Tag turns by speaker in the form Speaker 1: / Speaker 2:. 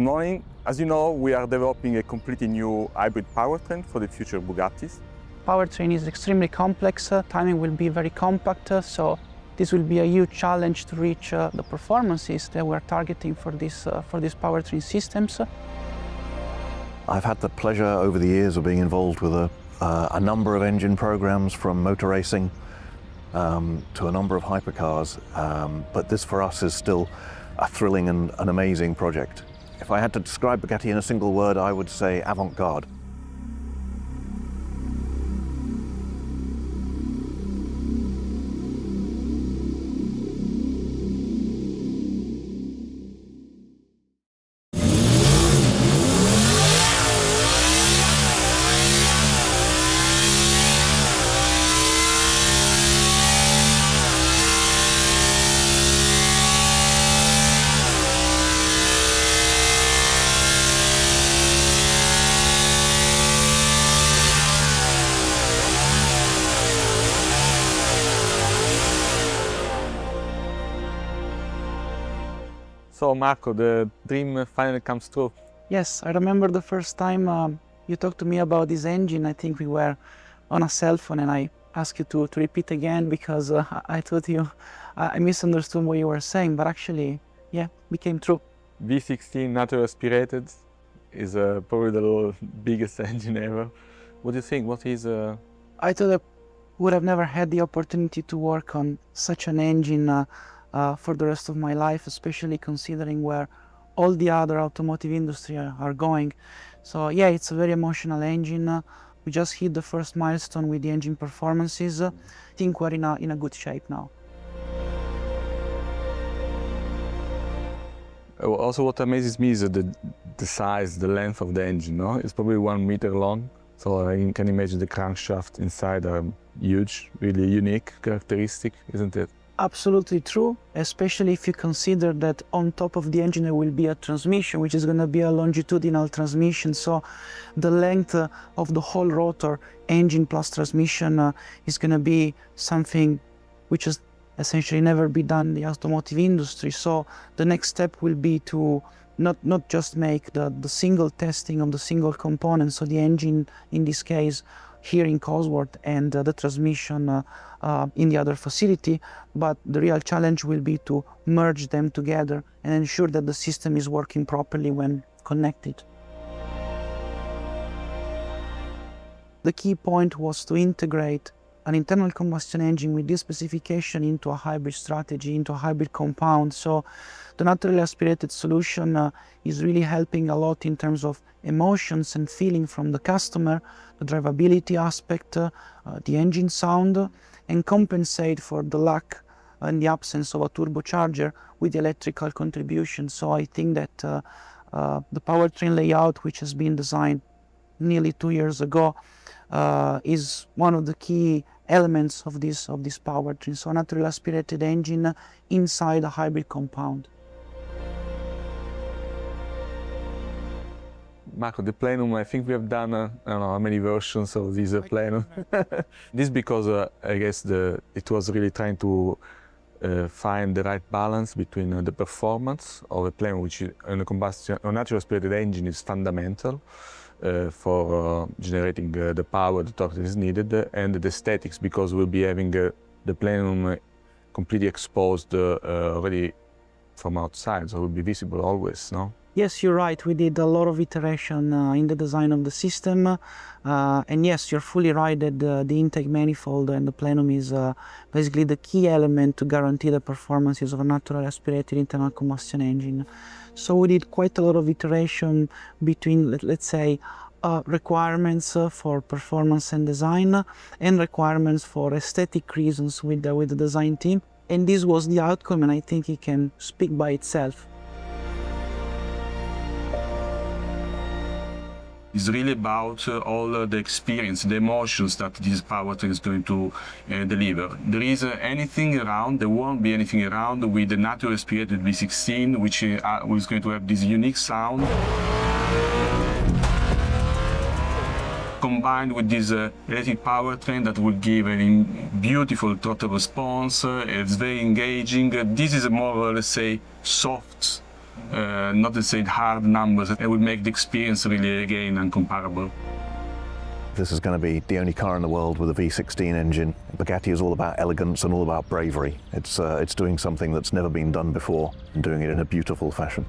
Speaker 1: morning. As you know, we are developing a completely new hybrid powertrain for the future Bugattis.
Speaker 2: Powertrain is extremely complex, timing will be very compact, so this will be a huge challenge to reach the performances that we're targeting for these powertrain systems.
Speaker 3: I've had the pleasure over the years of being involved with a number of engine programs, from motor racing to a number of hypercars, but this for us is still a thrilling and an amazing project. If I had to describe Bugatti in a single word, I would say avant-garde.
Speaker 1: So Marco, the dream finally comes true.
Speaker 2: Yes, I remember the first time you talked to me about this engine. I think we were on a cell phone and I asked you to repeat again because I thought I misunderstood what you were saying, but actually, yeah, became true.
Speaker 1: V16 natural aspirated is probably the biggest engine ever. What do you think? What is...
Speaker 2: I thought I would have never had the opportunity to work on such an engine for the rest of my life, especially considering where all the other automotive industry are going. So yeah, it's a very emotional engine. We just hit the first milestone with the engine performances. I think we're in a good shape now.
Speaker 1: Also, what amazes me is the size, the length of the engine. No? It's probably 1 meter long, so you can imagine the crankshaft inside are huge, really unique characteristic, isn't it?
Speaker 2: Absolutely true, especially if you consider that on top of the engine there will be a transmission, which is going to be a longitudinal transmission. So the length of the whole rotor, engine plus transmission, is going to be something which has essentially never been done in the automotive industry. So the next step will be to not just make the single testing of the single components, so the engine in this case here in Cosworth and the transmission in the other facility, but the real challenge will be to merge them together and ensure that the system is working properly when connected. The key point was to integrate an internal combustion engine with this specification into a hybrid strategy, into a hybrid compound. So the naturally aspirated solution is really helping a lot in terms of emotions and feeling from the customer, the drivability aspect, the engine sound, and compensate for the lack and the absence of a turbocharger with the electrical contribution. So I think that the powertrain layout, which has been designed nearly 2 years ago, is one of the key elements of this powertrain. So a naturally aspirated engine inside a hybrid compound.
Speaker 1: Marco, the plenum, I think we have done, I don't know how many versions of this plenum. This because I guess it was really trying to find the right balance between the performance of a plenum, which in a natural aspirated engine is fundamental for generating the power, the torque that is needed, and the aesthetics, because we'll be having the plenum completely exposed already from outside, so it will be visible always, no?
Speaker 2: Yes, you're right. We did a lot of iteration in the design of the system. And yes, you're fully right that the intake manifold and the plenum is basically the key element to guarantee the performances of a natural aspirated internal combustion engine. So we did quite a lot of iteration between, let's say, requirements for performance and design and requirements for aesthetic reasons with the design team. And this was the outcome, and I think it can speak by itself.
Speaker 4: It's really about all the experience, the emotions that this powertrain is going to deliver. There is anything around, there won't be anything around with the naturally aspirated V16, which is going to have this unique sound. Combined with this electric powertrain that will give a beautiful throttle response, it's very engaging. This is a more, let's say, soft not to say hard numbers, it would make the experience really, again, uncomparable.
Speaker 3: This is going to be the only car in the world with a V16 engine. Bugatti is all about elegance and all about bravery. It's doing something that's never been done before and doing it in a beautiful fashion.